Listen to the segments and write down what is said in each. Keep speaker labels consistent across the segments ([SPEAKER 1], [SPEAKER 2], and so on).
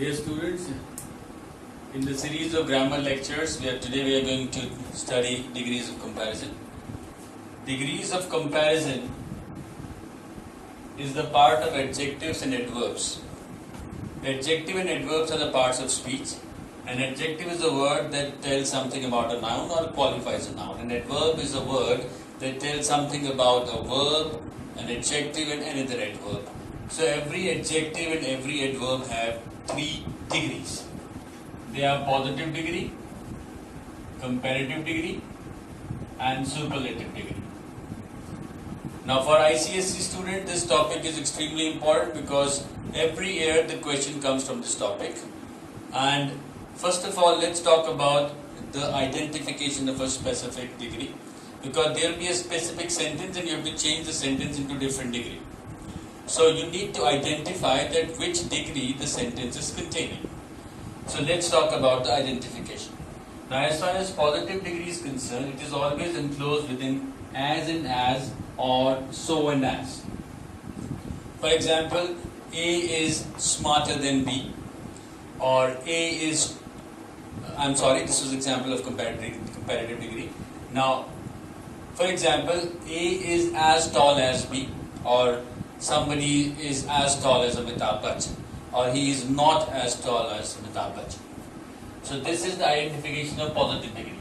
[SPEAKER 1] Dear students, in the series of grammar lectures, today we are going to study degrees of comparison. Degrees of comparison is the part of adjectives and adverbs. Adjective and adverbs are the parts of speech. An adjective is a word that tells something about a noun or qualifies a noun. An adverb is a word that tells something about a verb, an adjective and another adverb. So every adjective and every adverb have 3 degrees. They are positive degree, comparative degree and superlative degree. Now for ICSE student, this topic is extremely important because every year the question comes from this topic. And first of all, let's talk about the identification of a specific degree, because there will be a specific sentence and you have to change the sentence into different degree. So you need to identify that which degree the sentence is containing. So let's talk about the identification. Now as far as positive degree is concerned, it is always enclosed within as and as or so and as. For example, A is smarter than B, or this was example of comparative degree. Now, for example, A is as tall as B, or somebody is as tall as Amitabh Bachchan, or he is not as tall as Amitabh Bachchan. So this is the identification of positive degree.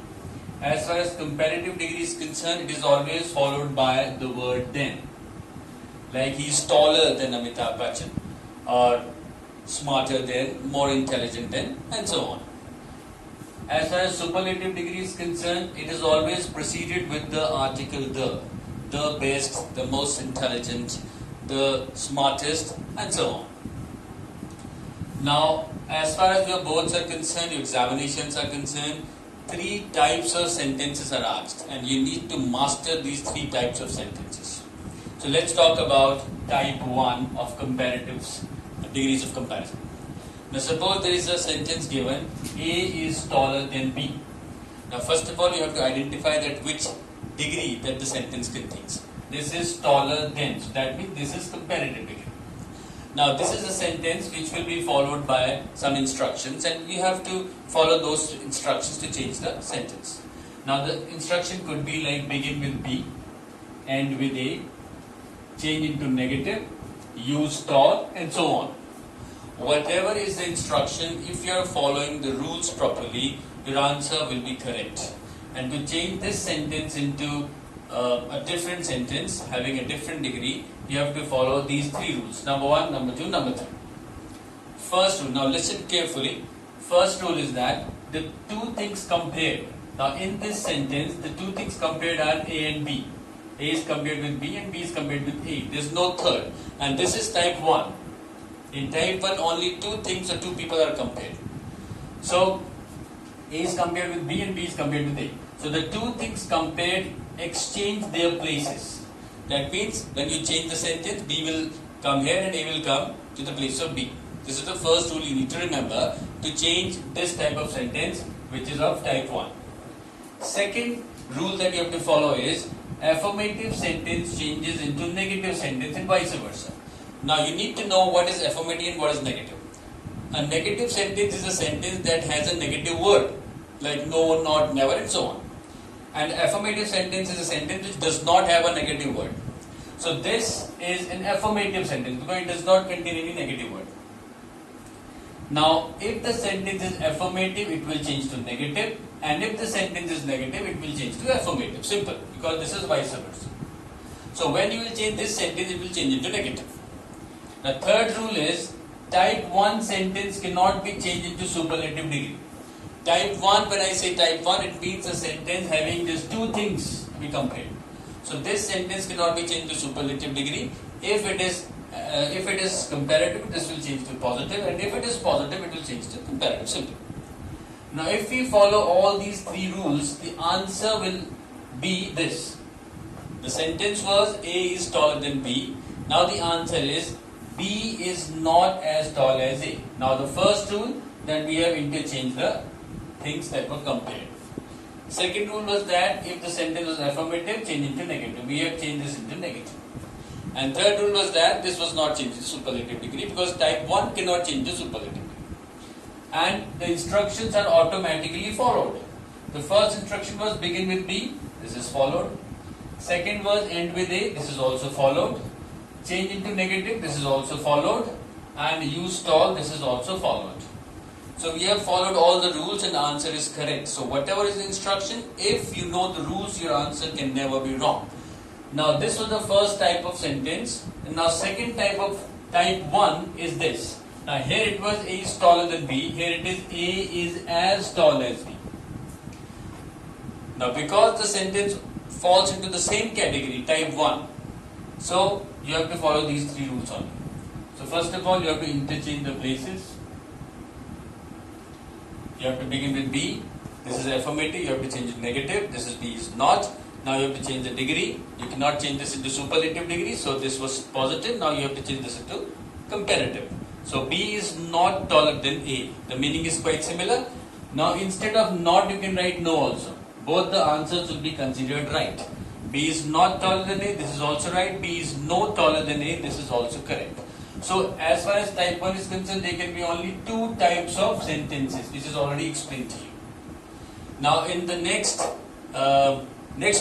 [SPEAKER 1] As far as comparative degree is concerned, it is always followed by the word then. Like he is taller than Amitabh Bachchan, or smarter than, more intelligent than, and so on. As far as superlative degree is concerned, it is always preceded with the article the best, the most intelligent, the smartest, and so on. Now, as far as your boards are concerned, your examinations are concerned, 3 types of sentences are asked, and you need to master these 3 types of sentences. So let's talk about type 1 of comparatives, degrees of comparison. Now suppose there is a sentence given, A is taller than B. Now first of all, you have to identify that which degree that the sentence contains. This is taller than, so that means this is comparative degree. Now this is a sentence which will be followed by some instructions, and you have to follow those instructions to change the sentence. Now the instruction could be like begin with B, end with A, change into negative, use tall, and so on. Whatever is the instruction, if you are following the rules properly, your answer will be correct. And to change this sentence into a different sentence having a different degree, you have to follow these 3 rules. Number 1, number 2, number 3. First rule, now listen carefully. First rule is that the 2 things compared. Now in this sentence, the 2 things compared are A and B. A is compared with B and B is compared with A. There is no third. And this is type 1. In type 1, only 2 things or 2 people are compared. So A is compared with B and B is compared with A. So the 2 things compared exchange their places. That means when you change the sentence, B will come here and A will come to the place of B. This is the first rule you need to remember to change this type of sentence, which is of type 1. Second rule that you have to follow is affirmative sentence changes into negative sentence and vice versa. Now you need to know what is affirmative and what is negative. A negative sentence is a sentence that has a negative word, like no, not, never, and so on. And affirmative sentence is a sentence which does not have a negative word. So this is an affirmative sentence because it does not contain any negative word. Now if the sentence is affirmative, it will change to negative, and if the sentence is negative, it will change to affirmative. Simple, because this is vice versa. So when you will change this sentence, it will change into negative. The third rule is type 1 sentence cannot be changed into superlative degree. Type 1, when I say type 1, it means a sentence having just 2 things to be compared. So this sentence cannot be changed to superlative degree. If it is comparative, this will change to positive, and if it is positive, it will change to comparative. Simple. Now if we follow all these 3 rules, the answer will be this. The sentence was A is taller than B. Now the answer is B is not as tall as A. Now the first rule, that we have interchanged the things that were compared. Second rule was that if the sentence was affirmative, change into negative. We have changed this into negative. And third rule was that this was not changed to superlative degree because type 1 cannot change to superlative degree. and the instructions are automatically followed. The first instruction was begin with B, this is followed. Second was end with A, this is also followed. Change into negative, this is also followed. And use stall, this is also followed. So we have followed all the rules and the answer is correct. So whatever is the instruction, if you know the rules, your answer can never be wrong. Now this was the first type of sentence. And now second type 1 is this. Now here it was A is taller than B. Here it is A is as tall as B. Now because the sentence falls into the same category, type 1. So you have to follow these three rules only. So first of all, you have to interchange the places. You have to begin with B. This is affirmative, you have to change it negative. This is B is not. Now you have to change the degree. You cannot change this into superlative degree. So this was positive. Now you have to change this into comparative. So B is not taller than A. The meaning is quite similar. Now instead of not, you can write no also. Both the answers will be considered right. B is not taller than A. This is also right. B is no taller than A. This is also correct. So as far as type 1 is concerned, there can be only two types of sentences, which is already explained to you. Now in the next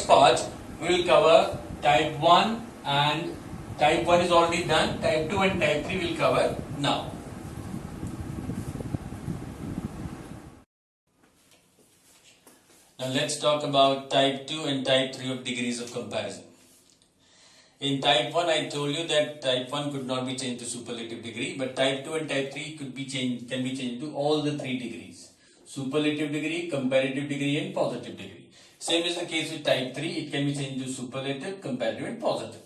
[SPEAKER 1] part, we will cover type 1 and type 1 is already done. Type 2 and type 3 will cover now. Now let's talk about type 2 and type 3 of degrees of comparison. In type 1, I told you that type 1 could not be changed to superlative degree, but type 2 and type 3 can be changed to all the three degrees. Superlative degree, comparative degree and positive degree. Same is the case with type 3, it can be changed to superlative, comparative and positive.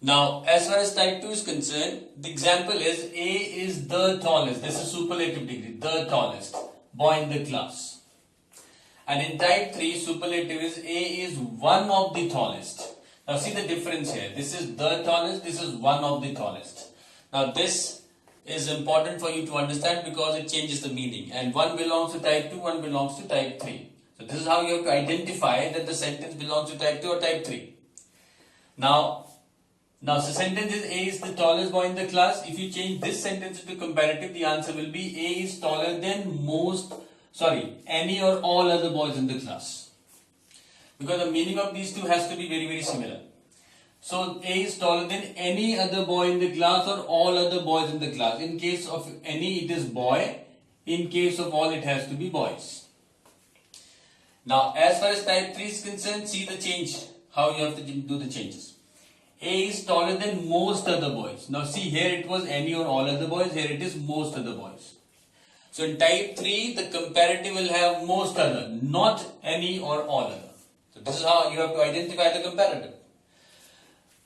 [SPEAKER 1] Now, as far as type 2 is concerned, the example is A is the tallest, this is superlative degree, the tallest boy in the class. And in type 3, superlative is A is one of the tallest. Now see the difference here. This is the tallest, this is one of the tallest. Now this is important for you to understand because it changes the meaning. And one belongs to type 2, one belongs to type 3. So this is how you have to identify that the sentence belongs to type 2 or type 3. Now the sentence is A is the tallest boy in the class. If you change this sentence to comparative, the answer will be A is taller than any or all other boys in the class. Because the meaning of these two has to be very, very similar. So A is taller than any other boy in the class or all other boys in the class. In case of any, it is boy. In case of all, it has to be boys. Now, as far as type 3 is concerned, see the change, how you have to do the changes. A is taller than most other boys. Now see, here it was any or all other boys, here it is most other boys. So in type 3, the comparative will have most other, not any or all other. So this is how you have to identify the comparative.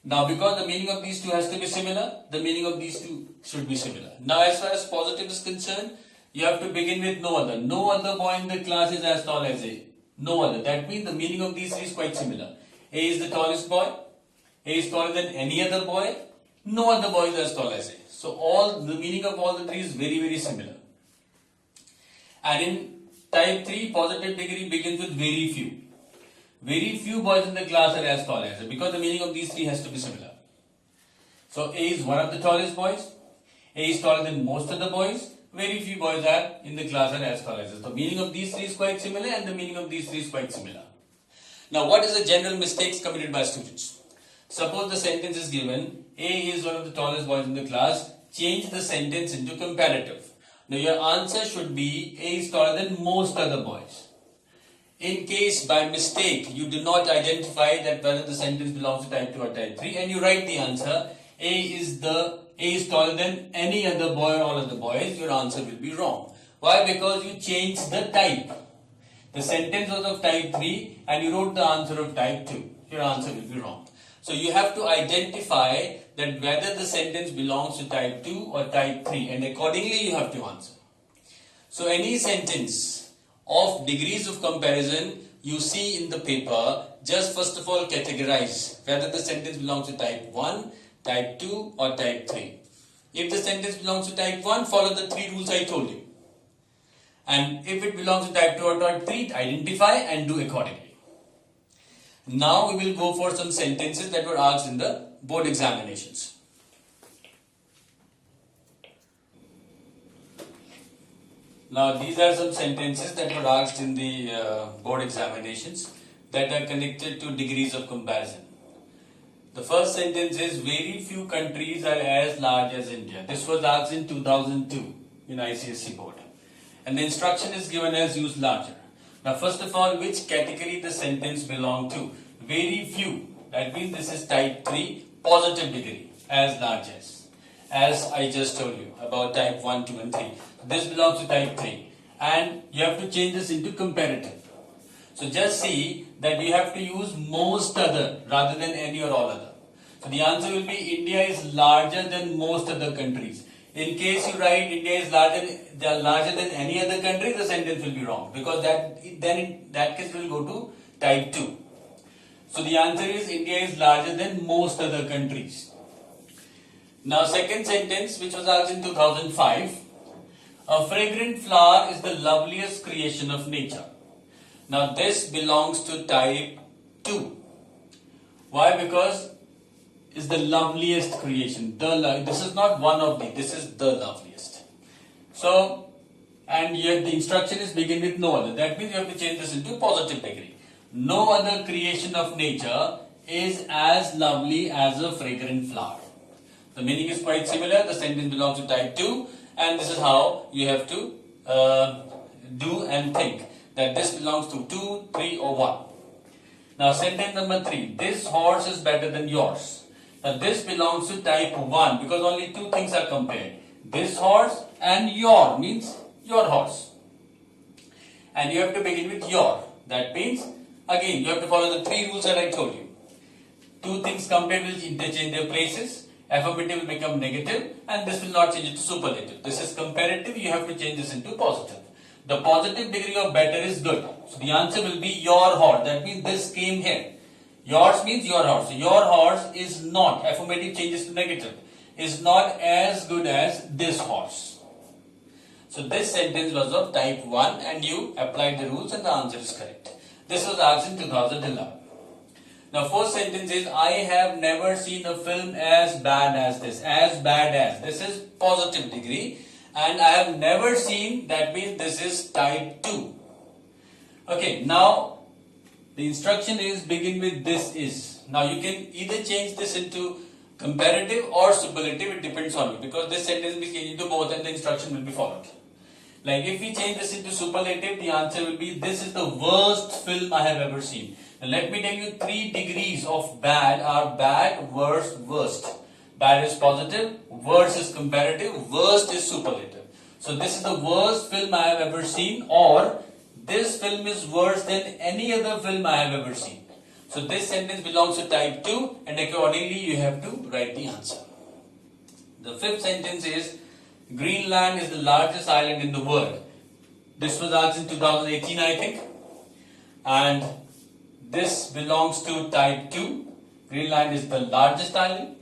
[SPEAKER 1] Now because the meaning of these two has to be similar, the meaning of these two should be similar. Now as far as positive is concerned, you have to begin with no other. No other boy in the class is as tall as A. No other. That means the meaning of these three is quite similar. A is the tallest boy. A is taller than any other boy. No other boy is as tall as A. So the meaning of all the three is very, very similar. And in type 3, positive degree begins with very few. Very few boys in the class are as tall as A because the meaning of these three has to be similar. So A is one of the tallest boys. A is taller than most of the boys. Very few boys are in the class are as tall as A. So the meaning of these three is quite similar and the meaning of these three is quite similar. Now what is the general mistakes committed by students? Suppose the sentence is given, A is one of the tallest boys in the class. Change the sentence into comparative. Now your answer should be A is taller than most other boys. In case by mistake you do not identify that whether the sentence belongs to type 2 or type 3 and you write the answer A is taller than any other boy or all other boys, your answer will be wrong. Why? Because you changed the type. The sentence was of type 3 and you wrote the answer of type 2. Your answer will be wrong. So you have to identify that whether the sentence belongs to type 2 or type 3 and accordingly you have to answer. So any sentence of degrees of comparison you see in the paper, just first of all categorize whether the sentence belongs to type 1, type 2 or type 3. If the sentence belongs to type 1, follow the three rules I told you. And if it belongs to type 2 or type 3, identify and do accordingly. Now we will go for some sentences that were asked in the board examinations. Now these are some sentences that were asked in the board examinations that are connected to degrees of comparison. The first sentence is very few countries are as large as India. This was asked in 2002 in ICSE board. And the instruction is given as use larger. Now first of all, which category the sentence belong to? Very few. That means this is type 3, positive degree, as large as I just told you about type 1, 2 and 3. This belongs to type 3 and you have to change this into comparative. So just see that you have to use most other rather than any or all other. So the answer will be India is larger than most other countries. In case you write India is larger than any other country, the sentence will be wrong because then in that case will go to type 2. So the answer is India is larger than most other countries. Now second sentence, which was asked in 2005, a fragrant flower is the loveliest creation of nature. Now this belongs to type 2. Why? Because it's the loveliest creation. This is not one of the, this is the loveliest. So, and yet the instruction is begin with no other. That means you have to change this into positive degree. No other creation of nature is as lovely as a fragrant flower. The meaning is quite similar. The sentence belongs to type 2 and this is how you have to do and think that this belongs to 2, 3 or 1. Now sentence number 3. This horse is better than yours. Now this belongs to type 1 because only two things are compared. This horse and your means your horse. And you have to begin with your. That means again you have to follow the 3 rules that I told you. Two things compared will interchange their places. Affirmative will become negative and this will not change it to superlative. This is comparative, you have to change this into positive. The positive degree of better is good. So the answer will be your horse. That means this came here. Yours means your horse. So your horse is not, affirmative changes to negative, is not as good as this horse. So this sentence was of type 1 and you applied the rules and the answer is correct. This was asked in 2011. Now fourth sentence is I have never seen a film as bad as this. As bad as. This is positive degree and I have never seen, that means this is type 2. Okay, now the instruction is begin with this is. Now you can either change this into comparative or superlative, it depends on you because this sentence will be changed into both and the instruction will be followed. Like if we change this into superlative, the answer will be this is the worst film I have ever seen. Now let me tell you 3 degrees of bad are bad, worst, worst. Bad is positive, worst is comparative, worst is superlative. So this is the worst film I have ever seen or this film is worse than any other film I have ever seen. So this sentence belongs to type 2 and accordingly you have to write the answer. The fifth sentence is Greenland is the largest island in the world. This was asked in 2018 I think. And this belongs to type 2. Greenland is the largest island.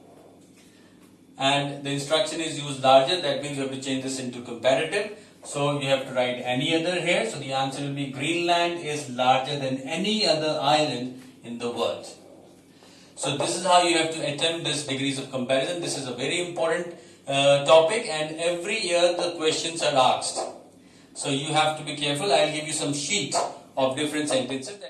[SPEAKER 1] And the instruction is use larger. That means you have to change this into comparative. So you have to write any other here. So the answer will be Greenland is larger than any other island in the world. So this is how you have to attempt this degrees of comparison. This is a very important topic and every year the questions are asked. So you have to be careful. I'll give you some sheet of different sentences.